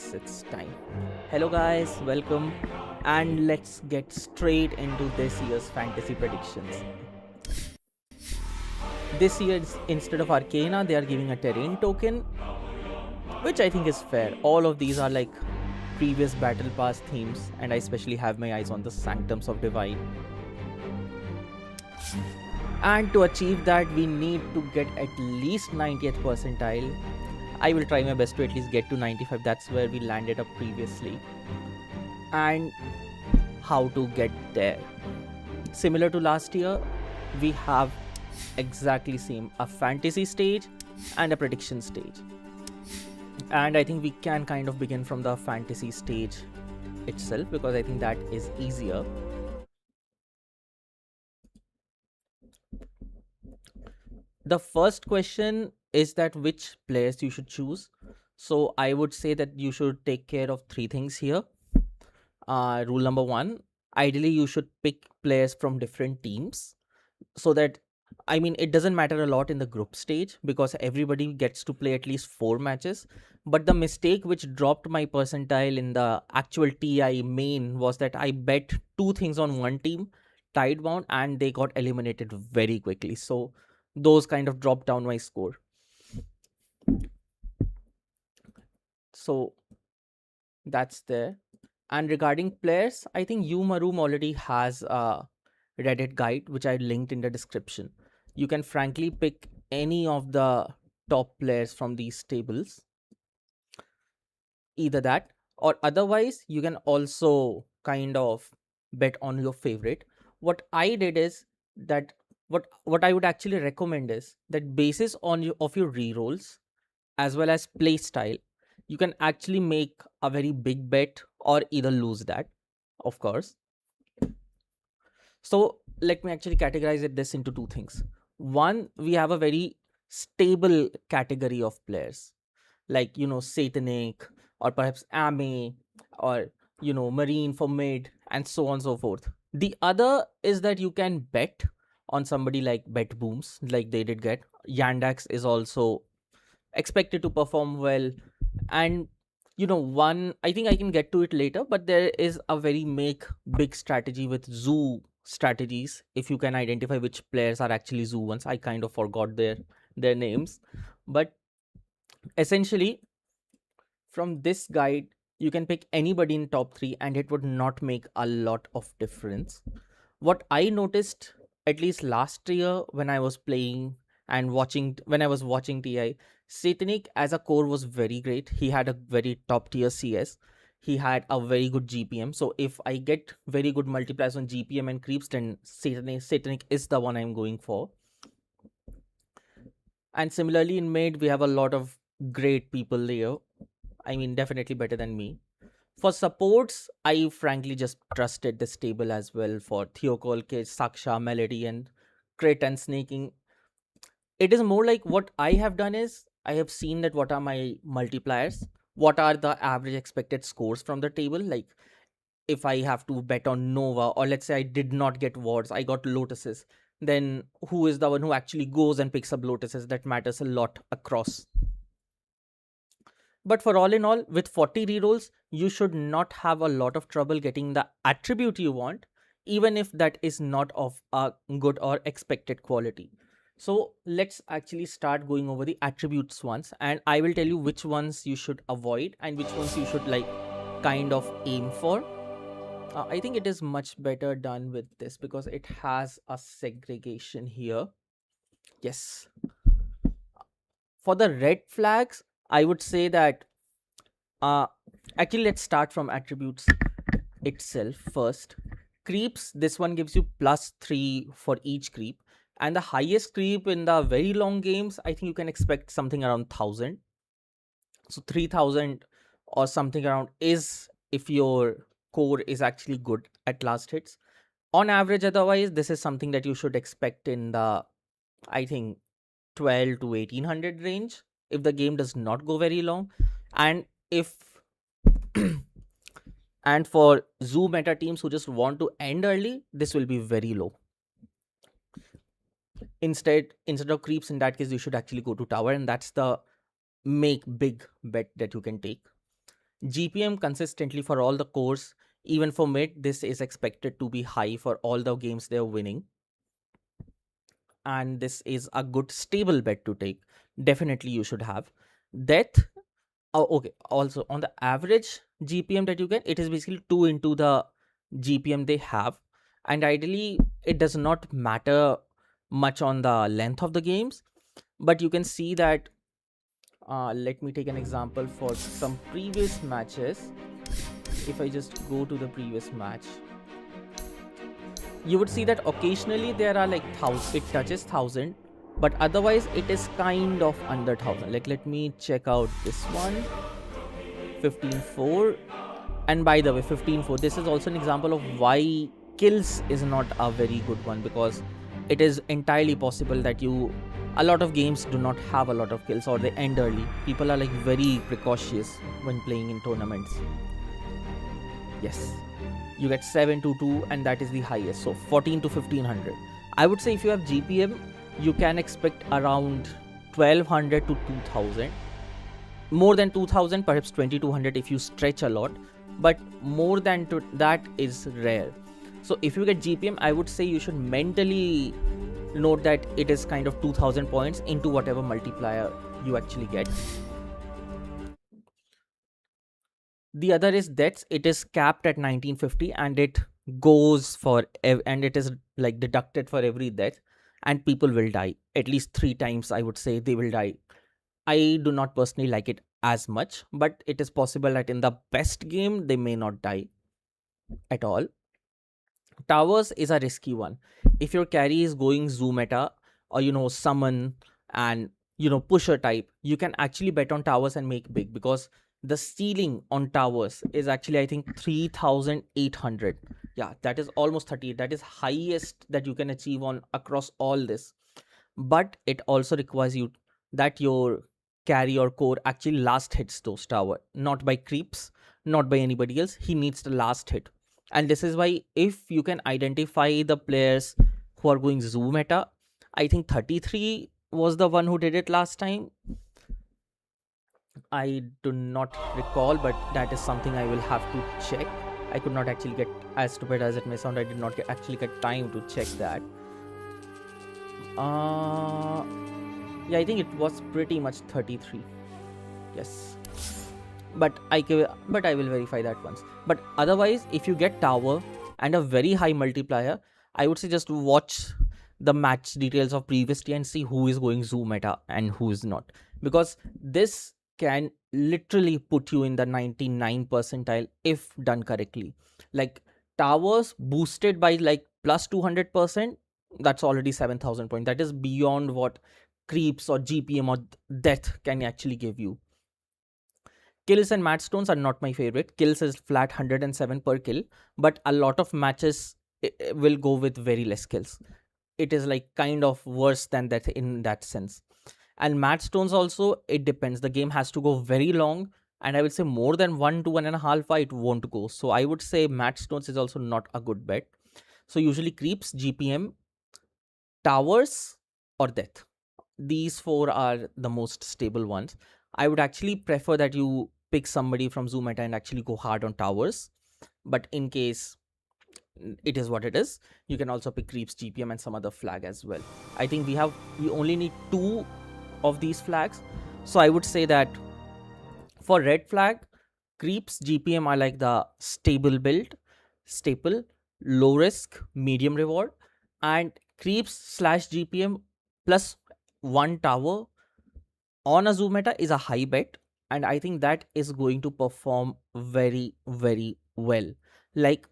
Yes, it's time. Hello, guys, welcome, and let's get straight into this year's fantasy predictions. This year, instead of Arcana, they are giving a terrain token, which I think is fair. All of these are like previous Battle Pass themes, and I especially have my eyes on the Sanctums of Divine. And to achieve that, we need to get at least 90th percentile. I will try my best to at least get to 95. That's where we landed up previously. And how to get there. Similar to last year, we have exactly same a fantasy stage and a prediction stage. And I think we can kind of begin from the fantasy stage itself because I think that is easier. The first question is that which players you should choose. So I would say that you should take care of three things here. Rule number one, ideally you should pick players from different teams so that it doesn't matter a lot in the group stage because everybody gets to play at least 4 matches. But the mistake which dropped my percentile in the actual TI main was that I bet 2 things on one team, tidebound, and they got eliminated very quickly. So those kind of dropped down my score. So that's there. And regarding players, I think Maroom already has a Reddit guide which I linked in the description. You can frankly pick any of the top players from these tables. Either that or otherwise you can also kind of bet on your favorite. What I did is that what I would actually recommend is that basis on your rerolls as well as play style, you can actually make a very big bet or either lose that, of course. So let me actually categorize this into two things. One, we have a very stable category of players like Satanic or perhaps Ame or Marine for mid and so on and so forth. The other is that you can bet on somebody like Bet Booms, like they did get. Yandex is also expected to perform well. And one, I think I can get to it later, but there is a very make big strategy with zoo strategies. If you can identify which players are actually zoo ones, I kind of forgot their names, but essentially from this guide you can pick anybody in top 3 and it would not make a lot of difference. What I noticed, at least last year when I was playing and when I was watching TI, Satanic as a core was very great. He had a very top tier CS. He had a very good GPM. So if I get very good multipliers on GPM and creeps, then Satanic is the one I'm going for. And similarly in mid, we have a lot of great people there. Definitely better than me. For supports, I frankly just trusted this table as well for Theokol, Saksha, Melody, and Crit and Snaking. It is more like what I have done is I have seen that what are my multipliers, what are the average expected scores from the table. Like if I have to bet on Nova, or let's say I did not get wards, I got lotuses, then who is the one who actually goes and picks up lotuses? That matters a lot across. But for all in all, with 40 rerolls, you should not have a lot of trouble getting the attribute you want, even if that is not of a good or expected quality. So let's actually start going over the attributes once, and I will tell you which ones you should avoid and which ones you should kind of aim for. I think it is much better done with this because it has a segregation here. Yes. For the red flags, I would say that actually let's start from attributes itself first. Creeps, this one gives you +3 for each creep, and the highest creep in the very long games, I think you can expect something around 1000. So 3000 or something around is if your core is actually good at last hits. On average, otherwise, this is something that you should expect in the, I think, 12 to 1800 range if the game does not go very long. And if and for zoo meta teams who just want to end early, this will be very low. Instead of creeps, in that case you should actually go to tower, and that's the make big bet that you can take. GPM consistently for all the cores, even for mid, this is expected to be high for all the games they're winning. And this is a good stable bet to take. Definitely you should have. Depth, oh, okay. Also, on the average GPM that you get, it is basically 2 into the GPM they have. And ideally, it does not matter much on the length of the games. But you can see that, let me take an example for some previous matches. If I just go to the previous match, you would see that occasionally there are like it touches 1000, but otherwise it is kind of under 1000. Like, let me check out this one, 15-4. And by the way, 15-4, this is also an example of why kills is not a very good one, because it is entirely possible that a lot of games do not have a lot of kills or they end early. People are like very precautious when playing in tournaments. Yes, you get 7-2, and that is the highest. So 14 to 1500. I would say if you have GPM, you can expect around 1200 to 2000. More than 2000, perhaps 2200 if you stretch a lot, but more than that is rare. So if you get GPM, I would say you should mentally note that it is kind of 2000 points into whatever multiplier you actually get. The other is deaths. It is capped at 1950, and it goes for and it is like deducted for every death, and people will die at least 3 times. I would say they will die. I do not personally like it as much, but it is possible that in the best game they may not die at all. Towers is a risky one. If your carry is going zoo meta, or summon and pusher type, you can actually bet on towers and make big, because the ceiling on towers is actually, I think, 3800. Yeah, that is almost 30. That is highest that you can achieve on across all this. But it also requires you that your carry or core actually last hits those tower, not by creeps, not by anybody else. He needs the last hit. And this is why, if you can identify the players who are going zoo meta, I think 33 was the one who did it last time. I do not recall, but that is something I will have to check. I could not actually get, as stupid as it may sound, I did not actually get time to check that. Yeah, I think it was pretty much 33. Yes. But I will verify that once. But otherwise, if you get tower and a very high multiplier, I would say just watch the match details of previously and see who is going zoo meta and who is not. Because this can literally put you in the 99 percentile if done correctly. Like, towers boosted by like plus 200%, that's already 7000 points. That is beyond what creeps or GPM or death can actually give you. Kills and match stones are not my favorite. Kills is flat 107 per kill, but a lot of matches will go with very less kills. It is like kind of worse than that in that sense. And match stones also, it depends. The game has to go very long, and I would say more than 1 to 1.5 fight won't go. So I would say match stones is also not a good bet. So usually creeps, GPM, towers, or death. These 4 are the most stable ones. I would actually prefer that you pick somebody from zoo meta and actually go hard on towers. But in case it is what it is, you can also pick creeps, GPM, and some other flag as well. I think we only need 2 of these flags. So I would say that for red flag, creeps, GPM are like the stable build, staple, low risk, medium reward, and creeps / GPM plus 1 tower on a zoo meta is a high bet, and I think that is going to perform very, very well. Like,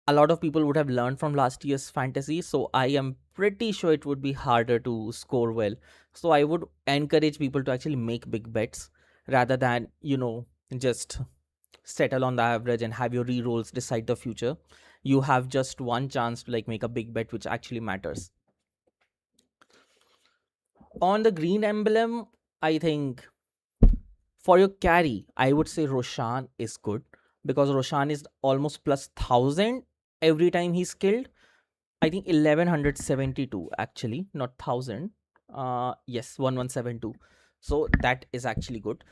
a lot of people would have learned from last year's fantasy, so I am pretty sure it would be harder to score well. So I would encourage people to actually make big bets rather than just settle on the average and have your rerolls decide the future. You have just one chance to like make a big bet which actually matters. On the green emblem, I think for your carry, I would say Roshan is good, because Roshan is almost plus 1000 every time he's killed. I think 1172 actually, not 1000. Yes, 1172. So that is actually good.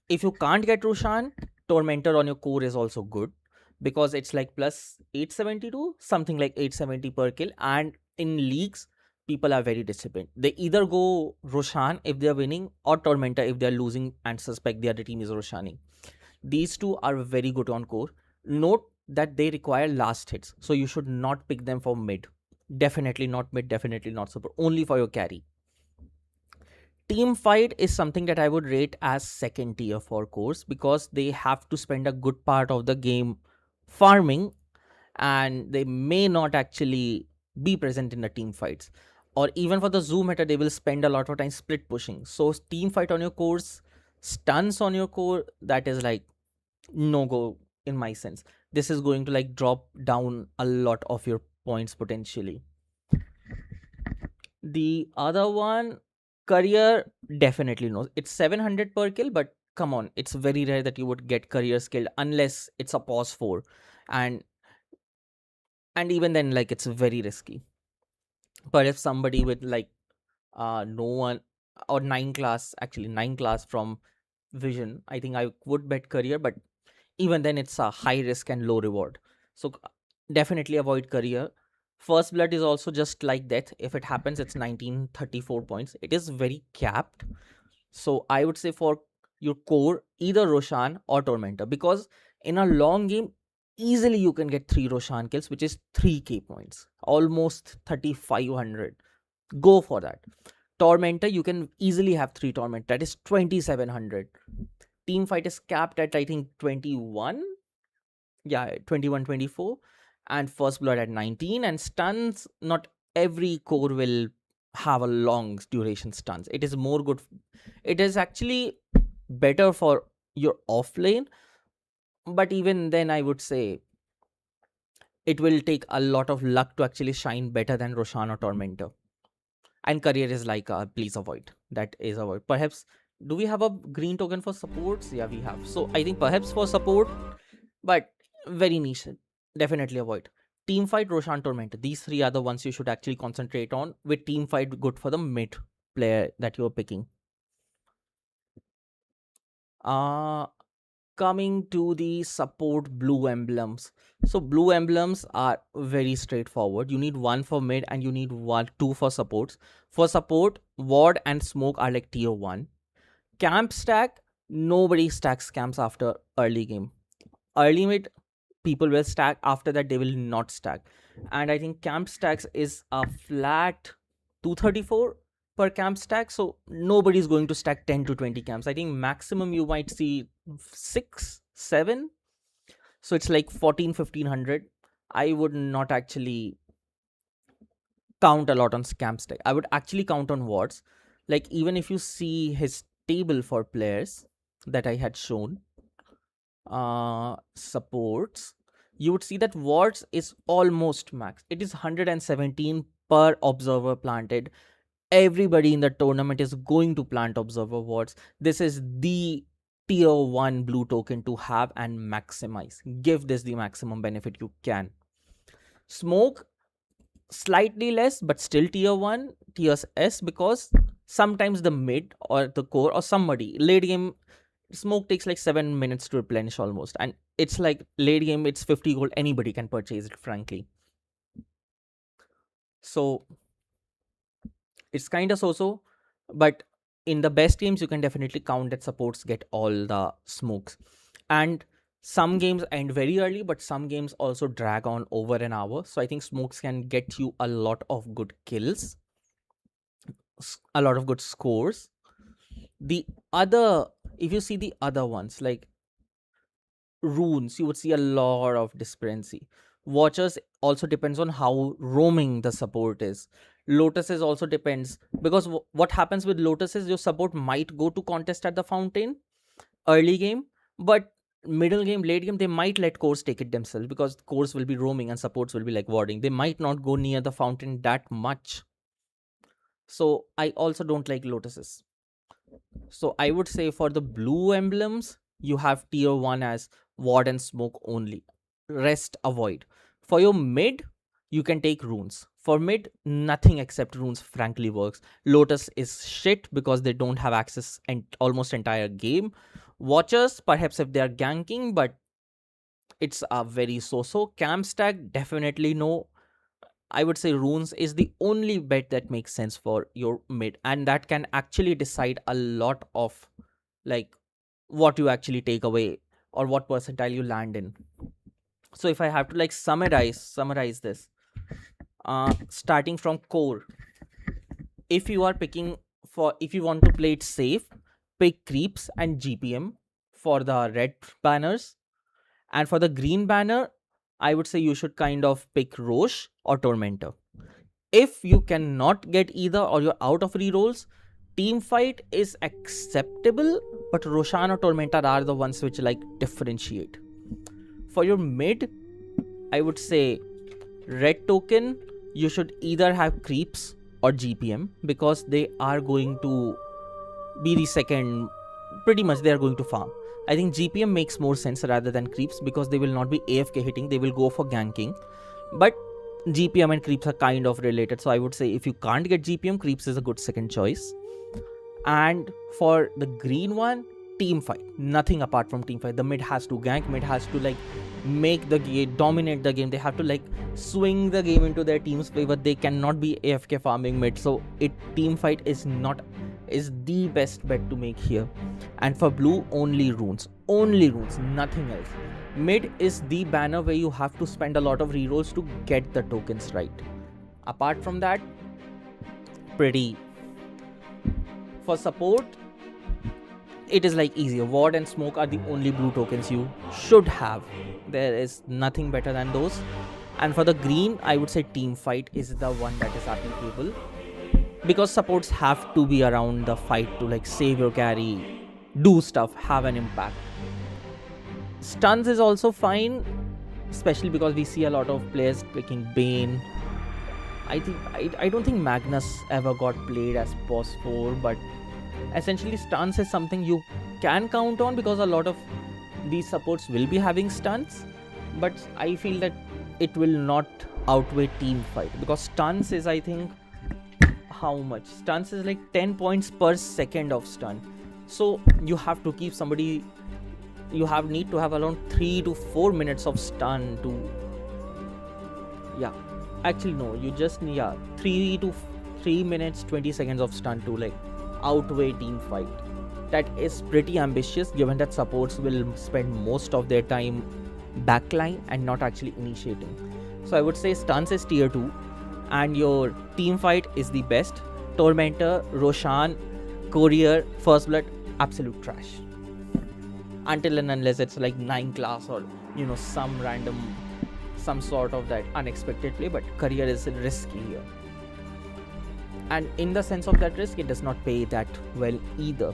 If you can't get Roshan, Tormentor on your core is also good because it's like plus 872, something like 870 per kill. And in leagues, people are very disciplined. They either go Roshan if they're winning or Tormentor if they're losing and suspect the other team is Roshaning. These two are very good on core. Note that they require last hits, so you should not pick them for mid. Definitely not mid, definitely not super, only for your carry. Team fight is something that I would rate as second tier for cores because they have to spend a good part of the game farming, and they may not actually be present in the team fights. Or even for the zoo meta, they will spend a lot of time split pushing. So team fight on your cores, stuns on your core, that is like no go in my sense. This is going to like drop down a lot of your points potentially. The other one, career, definitely no. It's 700 per kill, but come on, it's very rare that you would get career skilled unless it's a pause 4. And even then, like, it's very risky. But if somebody with like no one, or 9 class, actually 9 class from vision, I think I would bet career, but even then it's a high risk and low reward. So definitely avoid career. First blood is also just like death. If it happens, it's 1934 points. It is very capped. So I would say for your core, either Roshan or Tormentor, because in a long game, easily you can get 3 Roshan kills, which is 3k points, almost 3500. Go for that. Tormentor, you can easily have 3 Torment, that is 2700. Team fight is capped at I think 21. Yeah, 21, 24. And first blood at 19. And stuns, not every core will have a long duration stuns. It is more good. It is actually better for your offlane, but even then I would say it will take a lot of luck to actually shine better than Roshan or Tormentor. And career is like please avoid. That is avoid. Perhaps, do we have a green token for supports? Yeah, we have. So I think perhaps for support, but very niche. Definitely avoid. Team fight, Roshan, Tormentor. These three are the ones you should actually concentrate on. With team fight good for the mid player that you're picking. Uh Coming to the support blue emblems. So blue emblems are very straightforward. You need one for mid and you need two for supports. For support, ward and smoke are like tier 1. Camp stack, nobody stacks camps after early game. Early mid, people will stack. After that, they will not stack. And I think camp stacks is a flat 234 per camp stack. So nobody's going to stack 10 to 20 camps. I think maximum you might see 6, 7. So it's like 14, 1500. I would not actually count a lot on camp stack. I would actually count on wards. Like, even if you see his table for players that I had shown, supports, you would see that wards is almost max. It is 117 per observer planted. Everybody in the tournament is going to plant observer wards. This is the tier 1 blue token to have and maximize. Give this the maximum benefit you can. Smoke, slightly less, but still tier 1, tier S, because sometimes the mid or the core or somebody late game, smoke takes like 7 minutes to replenish almost, and it's like late game, it's 50 gold, anybody can purchase it, frankly. So it's kind of so, but in the best games you can definitely count that supports get all the smokes. And some games end very early, but some games also drag on over an hour. So I think smokes can get you a lot of good kills, a lot of good scores. The other, if you see the other ones like runes, you would see a lot of disparity. Watchers also depends on how roaming the support is. Lotuses also depends, because what happens with Lotus is your support might go to contest at the fountain early game, but middle game, late game, they might let cores take it themselves, because cores will be roaming and supports will be like warding. They might not go near the fountain that much. So I also don't like Lotuses. So I would say for the blue emblems, you have tier 1 as ward and smoke only. Rest avoid. For your mid, you can take runes. For mid, nothing except runes frankly works. Lotus is shit because they don't have access and almost entire game. Watchers, perhaps if they are ganking, but it's a very so-so. Camp stack, definitely no. I would say runes is the only bet that makes sense for your mid, and that can actually decide a lot of like what you actually take away or what percentile you land in. So if I have to like summarize this, starting from core, if you are picking if you want to play it safe, pick creeps and GPM for the red banners, and for the green banner, I would say you should kind of pick Roche or Tormentor. If you cannot get either or you're out of rerolls, team fight is acceptable, but Roshan or Tormentor are the ones which like differentiate. For your mid, I would say red token, you should either have creeps or GPM because they are going to be the second, pretty much they are going to farm. I think GPM makes more sense rather than creeps because they will not be AFK hitting, they will go for ganking. But GPM and creeps are kind of related, so I would say if you can't get GPM, creeps is a good second choice. And for the green one, team fight, nothing apart from team fight. The mid has to gank, mid has to like make the game, dominate the game. They have to like swing the game into their team's favor. They cannot be AFK farming mid, so team fight is the best bet to make here. And for blue, only runes, nothing else. Mid is the banner where you have to spend a lot of rerolls to get the tokens right. Apart from that, pretty. For support, it is like easier. Ward and smoke are the only blue tokens you should have. There is nothing better than those. And for the green, I would say team fight is the one that is applicable, because supports have to be around the fight to like save your carry, do stuff, have an impact. Stuns is also fine, especially because we see a lot of players picking Bane. I don't think Magnus ever got played as boss 4, but essentially stuns is something you can count on because a lot of these supports will be having stuns, but I feel that it will not outweigh team fight because stuns is, I think, how much? Stuns is like 10 points per second of stun. So you have to keep somebody, need to have around 3 to 4 minutes of stun to, you just need 3 minutes 20 seconds of stun to like outweigh team fight. That is pretty ambitious given that supports will spend most of their time backline and not actually initiating. So I would say stuns is tier 2 and your team fight is the best. Tormentor, Roshan, Courier, First Blood, absolute trash. Until and unless it's like 9 class or some sort of that unexpected play, but Courier is risky here. And in the sense of that risk, it does not pay that well either.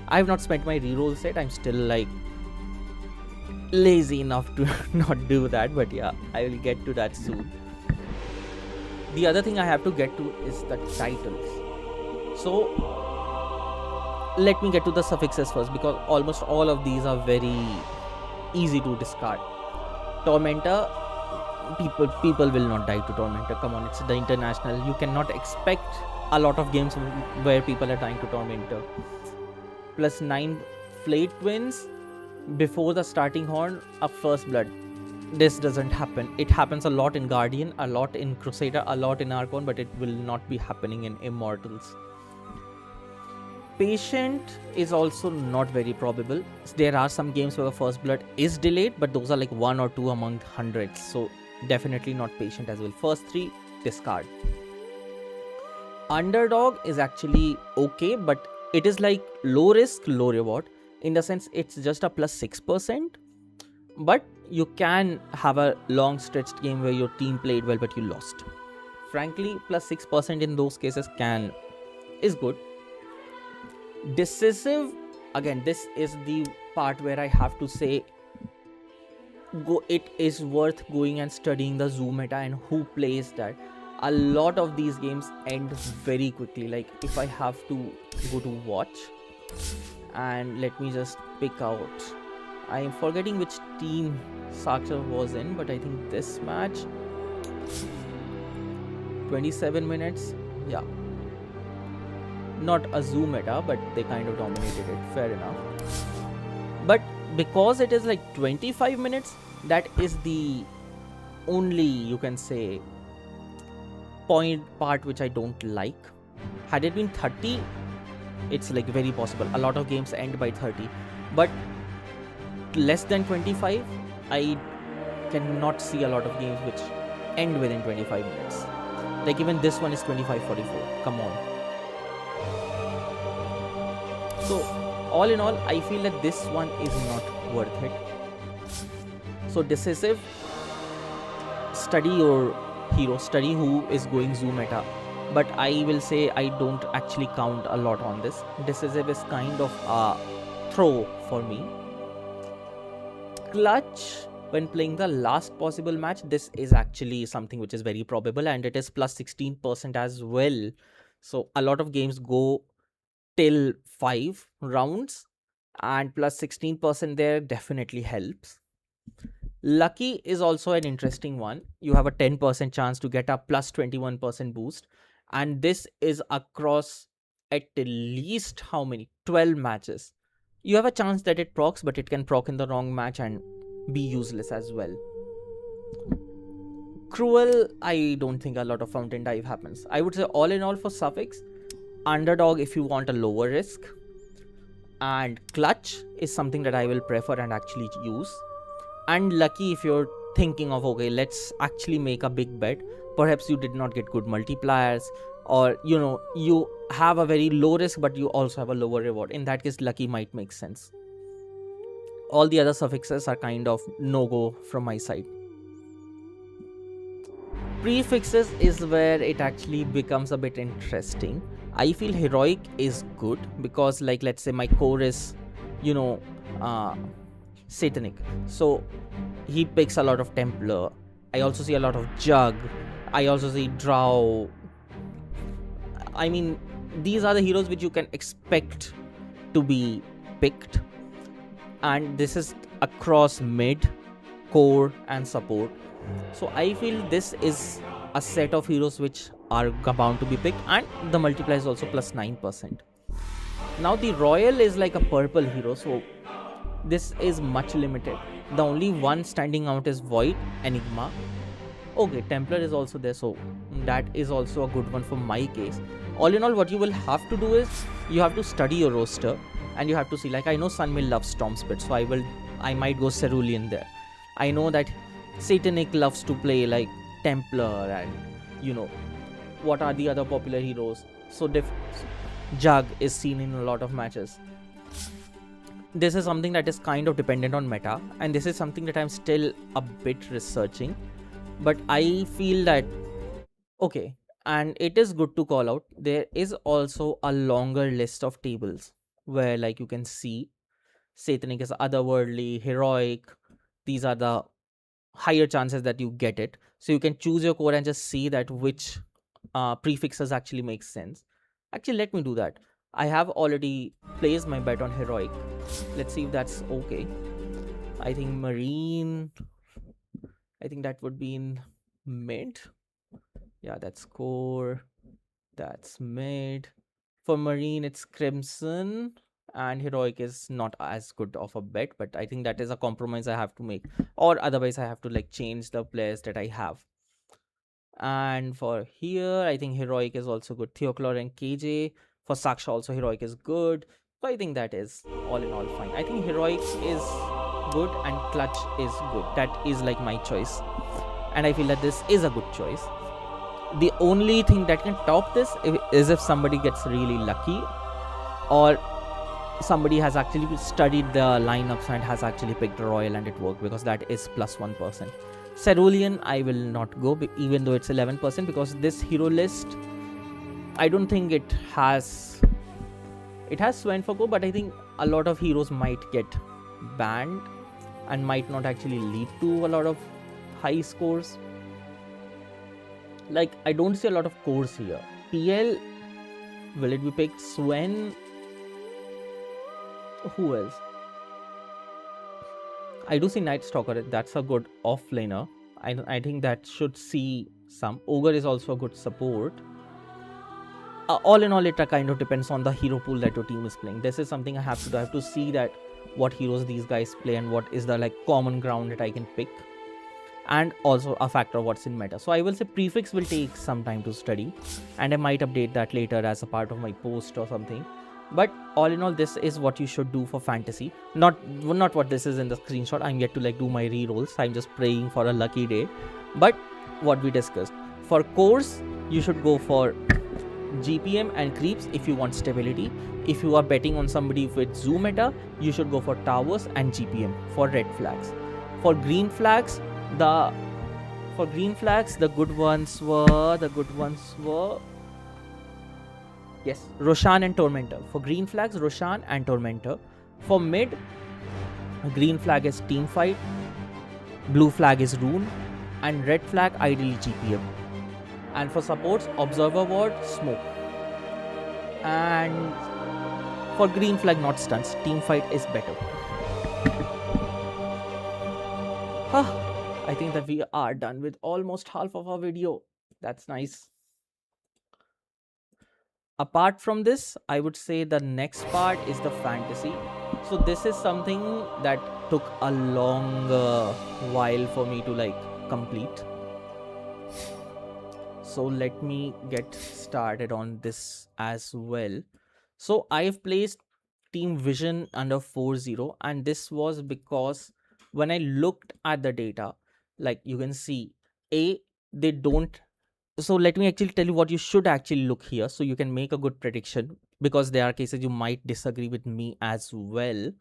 I have not spent my reroll set. I'm still like lazy enough to not do that, but yeah, I will get to that soon. The other thing I have to get to is the titles. So let me get to the suffixes first because almost all of these are very easy to discard. Tormentor, people will not die to Tormentor. Come on, it's the international. You cannot expect a lot of games where people are dying to Tormentor. Plus 9 Flayed Twins before the starting horn, a First Blood. This doesn't happen. It happens a lot in Guardian, a lot in Crusader, a lot in Archon, but it will not be happening in Immortals. Patient is also not very probable. There are some games where the First Blood is delayed, but those are like 1 or 2 among hundreds. So definitely not Patient as well. First 3, discard. Underdog is actually okay, but it is like low risk, low reward. In the sense, it's just a plus 6%. But you can have a long stretched game where your team played well, but you lost. Frankly, plus 6% in those cases is good. Decisive, again, this is the part where I have to say it is worth going and studying the zoo meta and who plays that. A lot of these games end very quickly. Like if I have to go to watch, and let me just pick out, I am forgetting which team Saksha was in, but I think this match 27 minutes, yeah, not a zoo meta, but they kind of dominated it. Fair enough. because it is like 25 minutes, that is the only, you can say, part which I don't like. Had it been 30, it's like very possible. A lot of games end by 30, but less than 25, I cannot see a lot of games which end within 25 minutes. Like even this one is 25:44. Come on. So all in all, I feel that this one is not worth it. So decisive, study your hero, study who is going zoo meta. But I will say I don't actually count a lot on this. Decisive is kind of a throw for me. Clutch, when playing the last possible match, this is actually something which is very probable, and it is plus 16% as well. So a lot of games go till 5 rounds, and plus 16% there definitely helps. Lucky is also an interesting one. You have a 10% chance to get a plus 21% boost, and this is across at least how many? 12 matches. You have a chance that it procs, but it can proc in the wrong match and be useless as well. Cruel, I don't think a lot of fountain dive happens. I would say all in all for suffix, underdog if you want a lower risk, and clutch is something that I will prefer and actually use. And lucky if you're thinking of, okay, let's actually make a big bet. Perhaps you did not get good multipliers, or you have a very low risk but you also have a lower reward. In that case, lucky might make sense. All the other suffixes are kind of no-go from my side. Prefixes is where it actually becomes a bit interesting. I feel heroic is good because, like, let's say my core is, satanic, so he picks a lot of Templar. I also see a lot of Jug. I also see Drow. I mean, these are the heroes which you can expect to be picked, and this is across mid, core and support. So I feel this is a set of heroes which are bound to be picked, and the multiplier is also plus 9%. Now the royal is like a purple hero, so this is much limited. The only one standing out is Void, Enigma. Okay, Templar is also there, so that is also a good one for my case. All in all, what you will have to do is you have to study your roster, and you have to see, like, I know Sunmill loves Stormspit, so I might go Cerulean there. I know that Satanic loves to play like Templar, and what are the other popular heroes. So Jug is seen in a lot of matches. This is something that is kind of dependent on meta, and this is something that I'm still a bit researching, but I feel that okay. And it is good to call out, there is also a longer list of tables where, like, you can see Satanic is otherworldly, heroic. These are the higher chances that you get it, so you can choose your core and just see that which prefixes actually make sense. Actually, let me do that. I have already placed my bet on heroic. Let's see if that's okay. I think Marine, I think that would be in mid. Yeah, that's core, that's mid. For Marine, it's Crimson, and heroic is not as good of a bet, but I think that is a compromise I have to make, or otherwise I have to, like, change the players that I have. And for here, I think heroic is also good. Theoclor and KJ. For Saksha also heroic is good. So I think that is all in all fine. I think heroic is good and clutch is good. That is like my choice, and I feel that this is a good choice. The only thing that can top this is if somebody gets really lucky, or somebody has actually studied the lineups and has actually picked royal and it worked, because that is plus 1%. Cerulean I will not go, even though it's 11%, because this hero list, I don't think it has Sven for go, but I think a lot of heroes might get banned and might not actually lead to a lot of high scores. Like, I don't see a lot of cores here. PL, will it be picked? Sven? Who else? I do see Night Stalker. That's a good offlaner. I think that should see some. Ogre is also a good support. All in all, it kind of depends on the hero pool that your team is playing. This is something I have to do. I have to see that what heroes these guys play and what is the like common ground that I can pick, and also a factor of what's in meta. So I will say prefix will take some time to study, and I might update that later as a part of my post or something. But all in all, this is what you should do for fantasy. Not what this is in the screenshot. I'm yet to like do my rerolls. I'm just praying for a lucky day. But what we discussed, for cores, you should go for GPM and creeps if you want stability. If you are betting on somebody with zoo meta, you should go for towers and GPM for red flags. For green flags, the good ones were yes, Roshan and Tormentor. For green flags, Roshan and Tormentor. For mid, green flag is Teamfight, blue flag is Rune, and red flag ideally GPM. And for supports, Observer Ward, Smoke. And for green flag, not stunts, Teamfight is better. I think that we are done with almost half of our video. That's nice. Apart from this, I would say the next part is the fantasy. So this is something that took a long while for me to like complete. So let me get started on this as well. So I've placed Team Vision under 4-0, and this was because when I looked at the data, like you can see, they don't. So let me actually tell you what you should actually look here so you can make a good prediction, because there are cases you might disagree with me as well.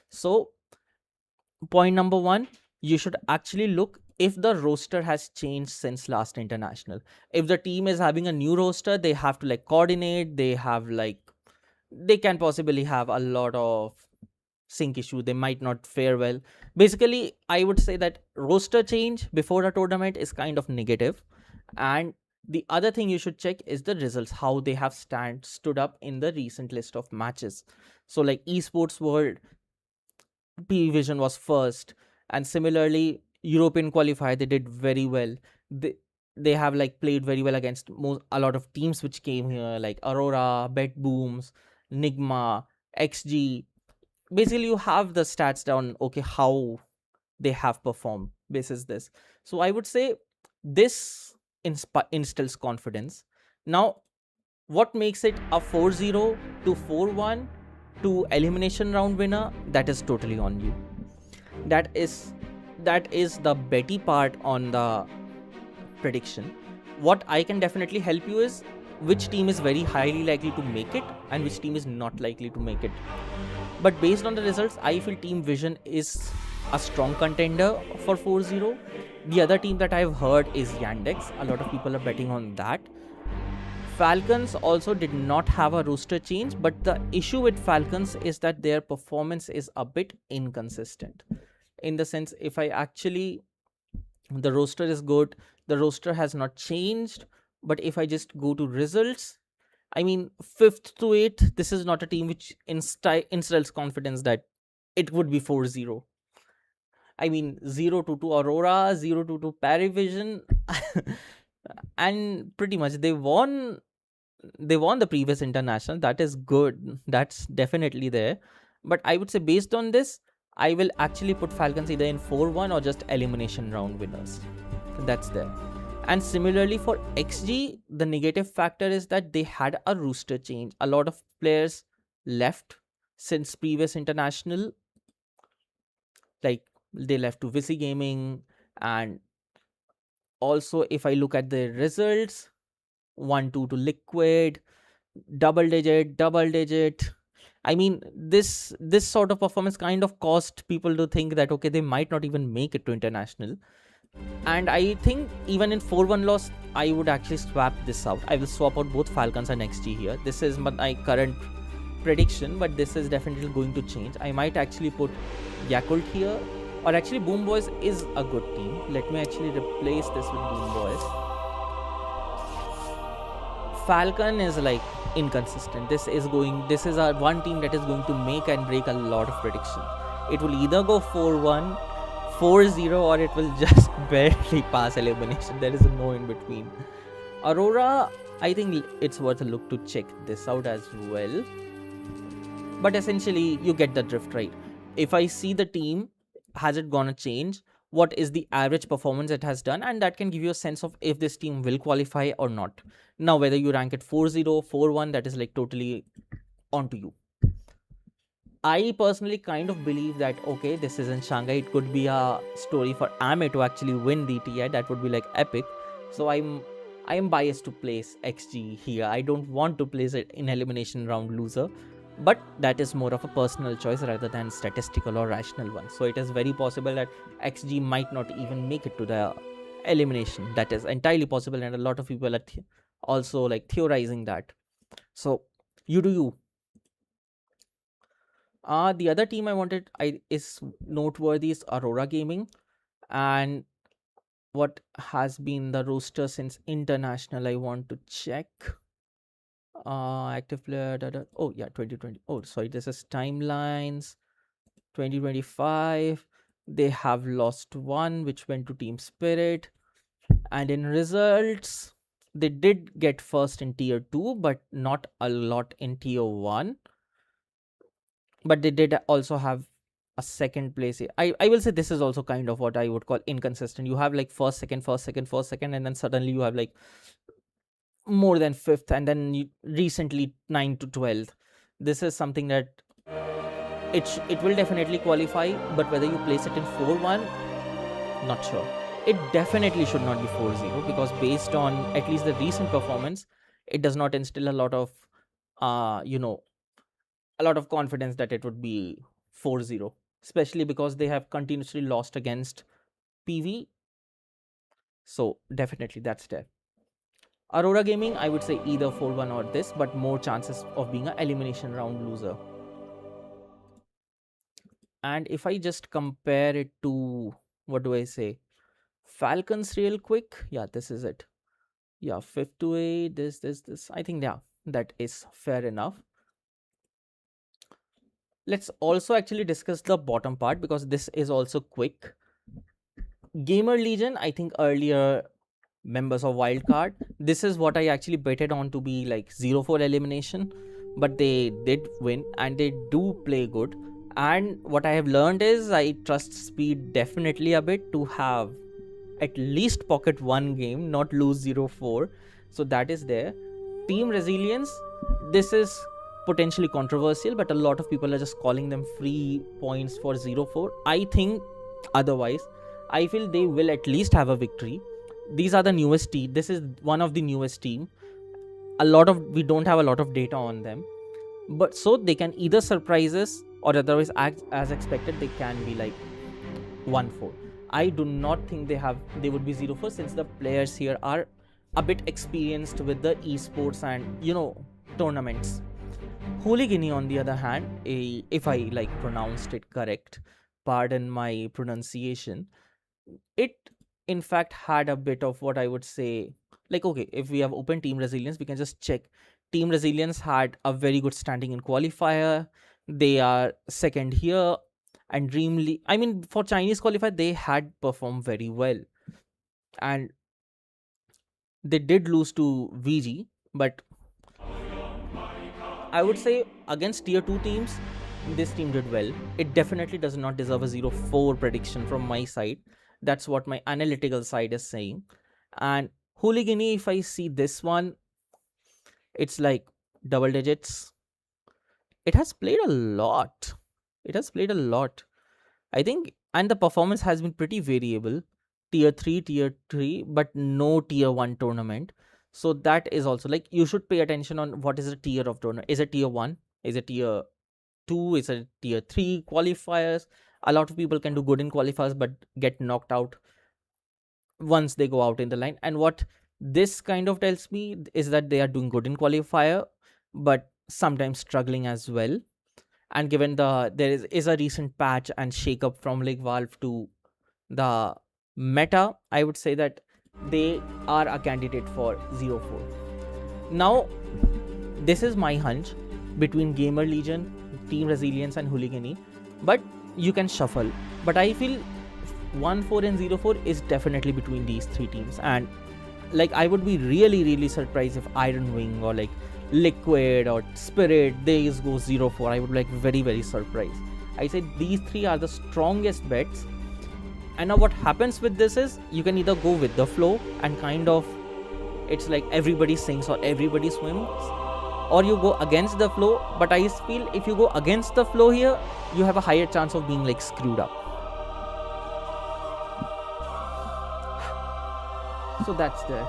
So point number 1, you should actually look if the roster has changed since last international. If the team is having a new roster, they have to like coordinate, they can possibly have a lot of sync issue, they might not fare well. Basically, I would say that roster change before a tournament is kind of negative. And the other thing you should check is the results, how they have stood up in the recent list of matches. So like esports world, P Vision was first, and similarly European qualifier, they did very well. They have like played very well against a lot of teams which came here, like Aurora, Bet Booms, Nigma, XG. Basically, you have the stats down, okay, how they have performed basis this. So I would say this instills confidence. Now, what makes it a 4-0 to 4-1 to elimination round winner, that is totally on you. That is the betty part on the prediction. What I can definitely help you is which team is very highly likely to make it and which team is not likely to make it. But based on the results, I feel Team Vision is a strong contender for 4-0. The other team that I've heard is Yandex. A lot of people are betting on that. Falcons also did not have a roster change, but the issue with Falcons is that their performance is a bit inconsistent. In the sense, if the roster is good, the roster has not changed, but if I just go to results, I mean, 5th to 8th, this is not a team which instills confidence that it would be 4-0. I mean, 0-2 Aurora, 0-2 Parivision, and pretty much they won the previous international. That is good. That's definitely there. But I would say based on this, I will actually put Falcons either in 4-1 or just elimination round winners. That's there. And similarly for XG, the negative factor is that they had a roster change. A lot of players left since previous international. Like they left to VC Gaming, and also if I look at the results, 1-2 to Liquid, double digit. I mean, this sort of performance kind of caused people to think that okay, they might not even make it to international. And I think even in 4-1 loss, I would actually swap this out. I will swap out both Falcons and XG here. This is my current prediction, but this is definitely going to change. I might actually put Yakult here, or actually Boom Boys is a good team. Let me actually replace this with Boom Boys. Falcon is like inconsistent. This is a one team that is going to make and break a lot of predictions. It will either go 4-1, 4-0, or it will just barely pass elimination. There is no in between. Aurora, I think it's worth a look to check this out as well. But essentially, you get the drift, right? if I see the team, has it gonna change? What is the average performance it has done? And that can give you a sense of if this team will qualify or not. Now, whether you rank it 4-0, 4-1, that is like totally onto you. I personally kind of believe that, okay, this is in Shanghai. It could be a story for AME to actually win DTI. That would be like epic. So I am biased to place XG here. I don't want to place it in elimination round loser, but that is more of a personal choice rather than statistical or rational one. So it is very possible that XG might not even make it to the elimination. That is entirely possible, and a lot of people are also like theorizing that. So you do you. The other team I wanted is noteworthy is Aurora Gaming, and what has been the roster since international? I want to check. Active player. Oh yeah, 2020. Oh sorry, this is timelines. 2025. They have lost one, which went to Team Spirit, and in results, they did get first in tier 2, but not a lot in tier 1. But they did also have a second place. I will say this is also kind of what I would call inconsistent. You have like first, second, and then suddenly you have like more than fifth, and then recently 9 to 12th. This is something that it will definitely qualify, but whether you place it in 4-1, not sure. It definitely should not be 4-0 because based on at least the recent performance, it does not instill a lot of a lot of confidence that it would be 4-0, especially because they have continuously lost against PV. So definitely that's there. Aurora Gaming, I would say either 4-1 or this, but more chances of being an elimination round loser. And if I just compare it to, what do I say, Falcons real quick, yeah, this is it. Yeah, 5th to 8, this. I think, yeah, that is fair enough. Let's also actually discuss the bottom part because this is also quick. Gamer Legion, I think earlier members of Wildcard, this is what I actually betted on to be like 0-4 elimination, but they did win and they do play good. And what I have learned is I trust Speed definitely a bit to have at least pocket one game, not lose 0-4. So that is there. Team Resilience, this is potentially controversial, but a lot of people are just calling them free points for 0-4. I think otherwise. I feel they will at least have a victory. These are the newest team. This is one of the newest team. We don't have a lot of data on them, but so they can either surprise us or otherwise act as expected. They can be like 1-4. I do not think they would be 0-4 since the players here are a bit experienced with the esports and tournaments. Hooligan, on the other hand, if I like pronounced it correct, pardon my pronunciation, it in fact had a bit of what I would say, like, okay, if we have open Team Resilience, we can just check. Team Resilience had a very good standing in qualifier. They are second here, and Dreamly, I mean, for Chinese qualifier, they had performed very well, and they did lose to VG, but I would say against tier 2 teams, this team did well. It definitely does not deserve a 0-4 prediction from my side. That's what my analytical side is saying. And Hooligan, if I see this one, it's like double digits. It has played a lot. I think, and the performance has been pretty variable. Tier 3, but no tier 1 tournament. So that is also like, you should pay attention on what is the tier of tournament. Is it tier 1? Is it tier 2? Is it tier 3 qualifiers? A lot of people can do good in qualifiers but get knocked out once they go out in the line. And what this kind of tells me is that they are doing good in qualifier but sometimes struggling as well. And given there is a recent patch and shake up from like Valve to the meta, I would say that they are a candidate for 0-4. Now, this is my hunch between Gamer Legion, Team Resilience and Hooligan, but you can shuffle. But I feel 1-4 and 0-4 is definitely between these three teams, and like I would be really, really surprised if Iron Wing or like Liquid or Spirit, they go 0-4. I would be like very, very surprised. I say these three are the strongest bets. And now what happens with this is you can either go with the flow and kind of it's like everybody sinks or everybody swims, or you go against the flow. But I feel if you go against the flow here, you have a higher chance of being like screwed up. So that's there.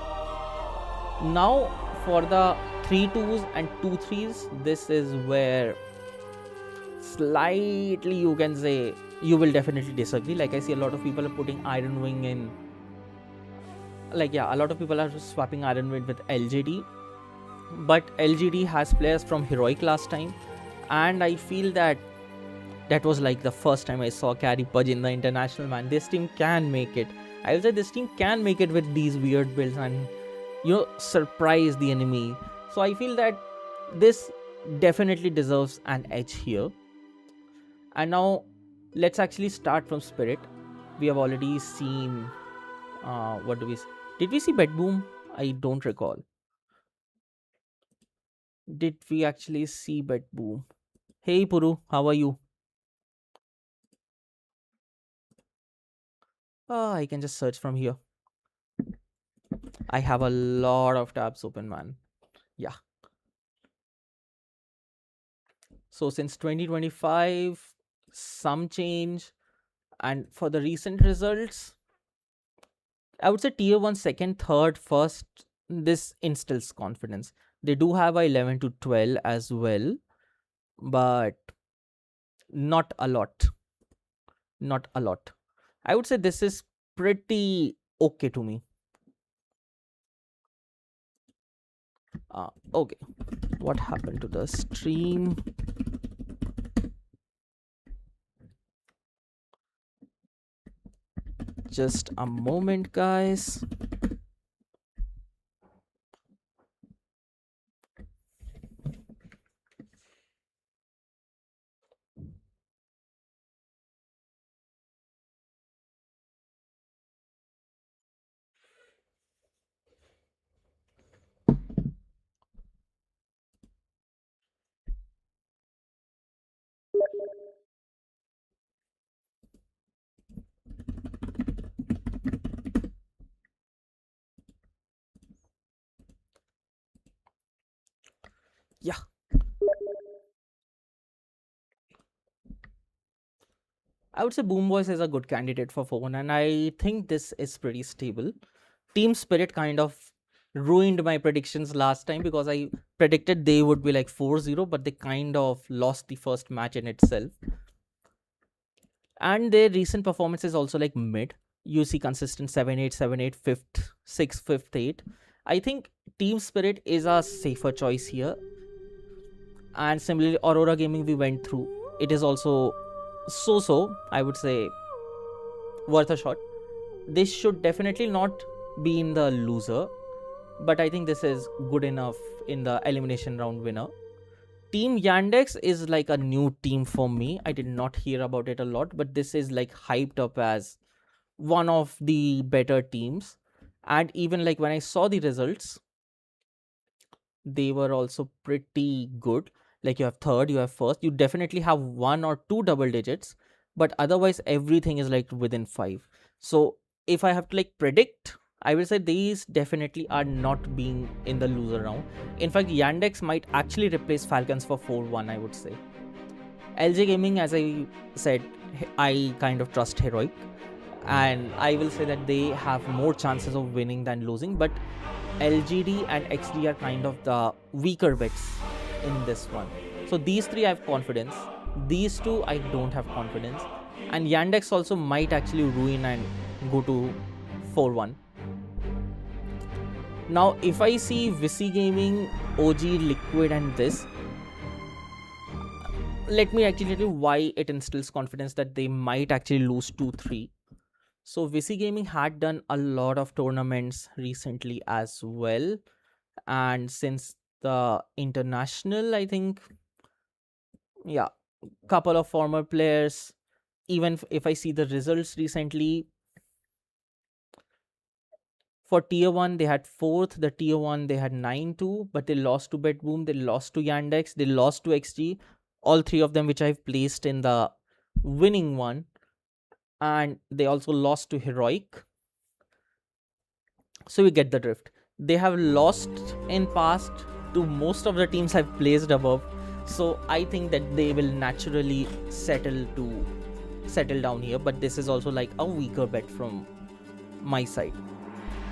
Now for the 3-2s and 2-3s, this is where slightly you can say you will definitely disagree. Like I see a lot of people are putting Iron Wing in. Like yeah, a lot of people are swapping Iron Wing with LGD. But LGD has players from Heroic last time, and I feel that was like the first time I saw Carry Pudge in the international. Man, this team can make it. I will say this team can make it with these weird builds and surprise the enemy. So I feel that this definitely deserves an edge here. And now let's actually start from Spirit. We have already seen what do we see? Did we see Bet Boom? I don't recall. Did we actually see Bet Boom? Hey Puru, how are you? I can just search from here. I have a lot of tabs open, man. Yeah. So since 2025, some change. And for the recent results, I would say tier 1, second, third, first, this instills confidence. They do have a 11 to 12 as well, but not a lot. Not a lot. I would say this is pretty okay to me. Okay. What happened to the stream? Just a moment, guys. Yeah. I would say Boom Boys is a good candidate for phone, and I think this is pretty stable. Team Spirit kind of ruined my predictions last time because I predicted they would be like 4-0, but they kind of lost the first match in itself. And their recent performance is also like mid. You see consistent 7-8, 7-8, 5th, 6th, 5th, 8. I think Team Spirit is a safer choice here. And similarly, Aurora Gaming we went through. It is also so, I would say, worth a shot. This should definitely not be in the loser, but I think this is good enough in the elimination round winner. Team Yandex is like a new team for me. I did not hear about it a lot, but this is like hyped up as one of the better teams. And even like when I saw the results, they were also pretty good. Like you have third, you have first, you definitely have 1 or 2 double digits, but otherwise everything is like within 5. So if I have to like predict, I will say these definitely are not being in the loser round. In fact, Yandex might actually replace Falcons for 4-1, I would say. LG Gaming, as I said, I kind of trust Heroic, and I will say that they have more chances of winning than losing, but LGD and XD are kind of the weaker bets in this one. So these three I have confidence. These two I don't have confidence. And Yandex also might actually ruin and go to 4-1. Now if I see Visi Gaming, OG, Liquid and this, let me actually tell you why it instills confidence that they might actually lose 2-3. So VC Gaming had done a lot of tournaments recently as well. And since the international, I think, yeah, couple of former players, even if I see the results recently, for tier 1 they had 4th, the tier 1 they had 9-2, but they lost to Betboom, they lost to Yandex, they lost to XG, all three of them which I've placed in the winning one, and they also lost to Heroic. So we get the drift. They have lost in past to most of the teams I've placed above. So I think that they will naturally settle down here. But this is also like a weaker bet from my side.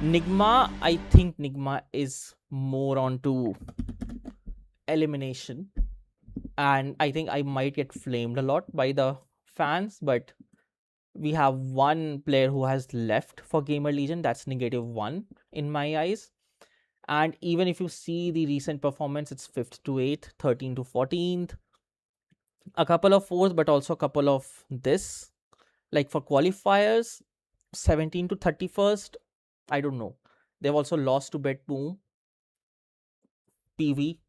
Nigma, I think Nigma is more onto elimination, and I think I might get flamed a lot by the fans, but we have one player who has left for Gamer Legion. That's -1 in my eyes. And even if you see the recent performance, it's 5th to 8th, 13th to 14th, a couple of 4s, but also a couple of this. Like for qualifiers, 17th to 31st, I don't know. They've also lost to Bet Boom, PV,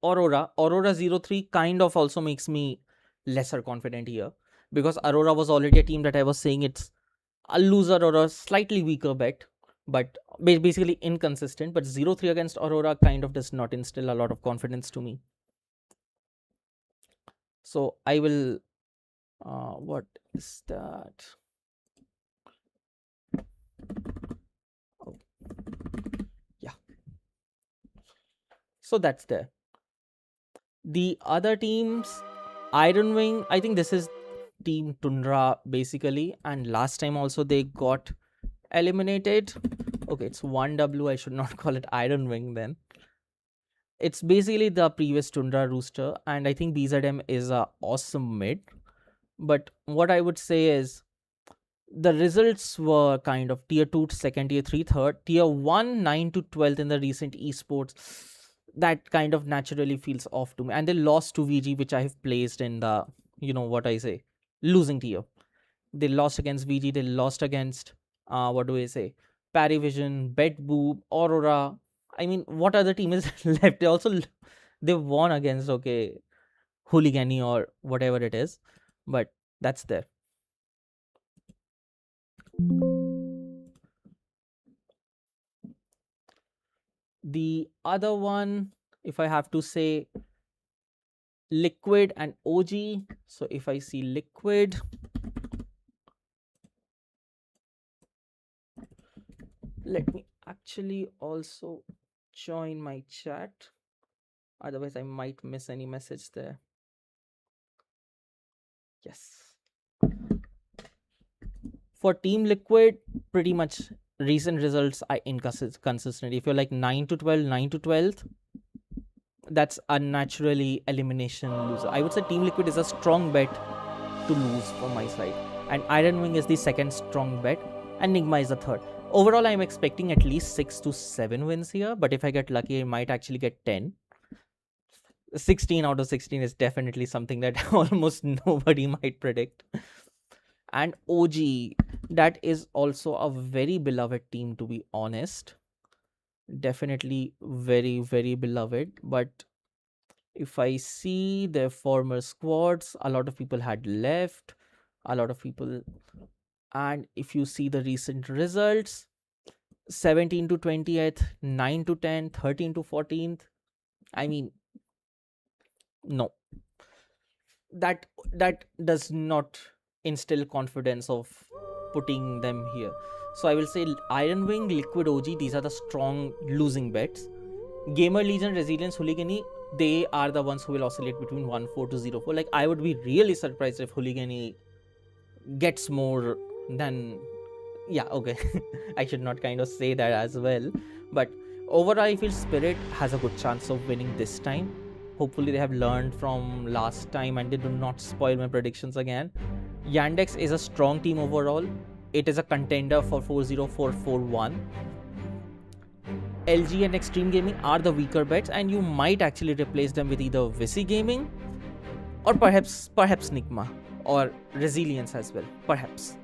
Aurora. Aurora 03 kind of also makes me lesser confident here, because Aurora was already a team that I was saying it's a loser or a slightly weaker bet, but basically inconsistent. But 0-3 against Aurora kind of does not instill a lot of confidence to me. So I will, what is that? Oh. Yeah. So that's there. The other teams, Iron Wing, I think this is Team Tundra basically, and last time also they got eliminated. Okay, it's 1W. I should not call it Iron Wing then. It's basically the previous Tundra Rooster, and I think BZM is a awesome mid. But what I would say is the results were kind of tier 2 to second, tier 3 third, tier 1 9 to 12th in the recent esports. That kind of naturally feels off to me, and they lost to VG, which I have placed in the, what I say, losing tier. They lost against VG, they lost against what do I say, Parivision, Bet Boob, Aurora. I mean, what other team is left? They won against Hooligani or whatever it is, but that's there. The other one, if I have to say, Liquid and OG. So if I see Liquid, let me actually also join my chat, otherwise I might miss any message there. Yes. For Team Liquid, pretty much recent results are inconsistent. If you're like 9 to 12, 9 to 12th, that's unnaturally elimination loser. I would say Team Liquid is a strong bet to lose from my side, and Iron Wing is the second strong bet, and Nigma is the third. Overall, I'm expecting at least 6 to 7 wins here, but if I get lucky, I might actually get 10. 16 out of 16 is definitely something that almost nobody might predict. And OG, that is also a very beloved team, to be honest. Definitely very, very beloved. But if I see their former squads, a lot of people had left, a lot of people. And if you see the recent results, 17 to 20th, 9 to 10th, 13 to 14th, I mean, no. That does not instill confidence of putting them here. So I will say Iron Wing, Liquid, OG, these are the strong losing bets. Gamer Legion, Resilience, Hooligani, they are the ones who will oscillate between 1-4 to 0-4. Like, I would be really surprised if Hooligani gets more than, yeah, okay. I should not kind of say that as well. But overall, I feel Spirit has a good chance of winning this time. Hopefully they have learned from last time and they do not spoil my predictions again. Yandex is a strong team overall. It is a contender for 4-0, 4-4-1. LG and Extreme Gaming are the weaker bets, and you might actually replace them with either Visi Gaming or perhaps Nigma or Resilience as well, perhaps.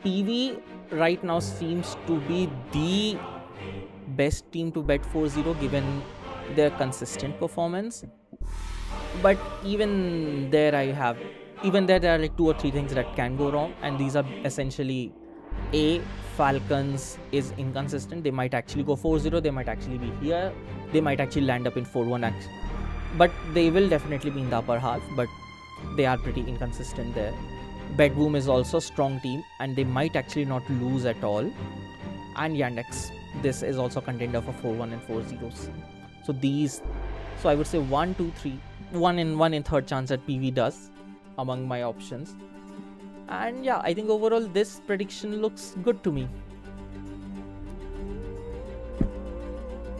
PV right now seems to be the best team to bet 4-0 given their consistent performance. But even there there are like 2 or 3 things that can go wrong, and these are essentially Falcons is inconsistent. They might actually go 4-0, they might actually be here, they might actually land up in 4-1 but they will definitely be in the upper half, but they are pretty inconsistent there. Bedboom is also a strong team and they might actually not lose at all. And Yandex, this is also a contender for 4-1 and 4-0s. So these, so I would say 1, 2, 3, 1 in third chance that PV does among my options. And yeah, I think overall this prediction looks good to me.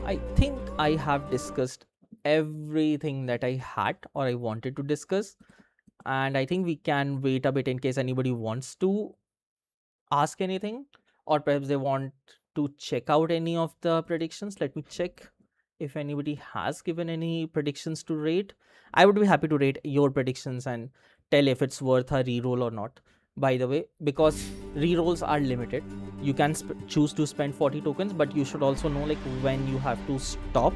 I think I have discussed everything that I had or I wanted to discuss. And I think we can wait a bit in case anybody wants to ask anything, or perhaps they want to check out any of the predictions. Let me check if anybody has given any predictions to rate. I would be happy to rate your predictions and tell if it's worth a reroll or not. By the way, because rerolls are limited, you can choose to spend 40 tokens, but you should also know like when you have to stop,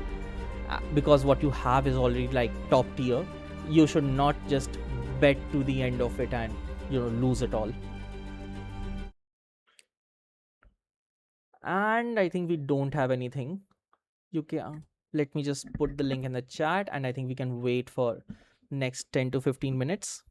because what you have is already like top tier. You should not just bet to the end of it and lose it all. And I think we don't have anything. You can let me just put the link in the chat, and I think we can wait for next 10 to 15 minutes.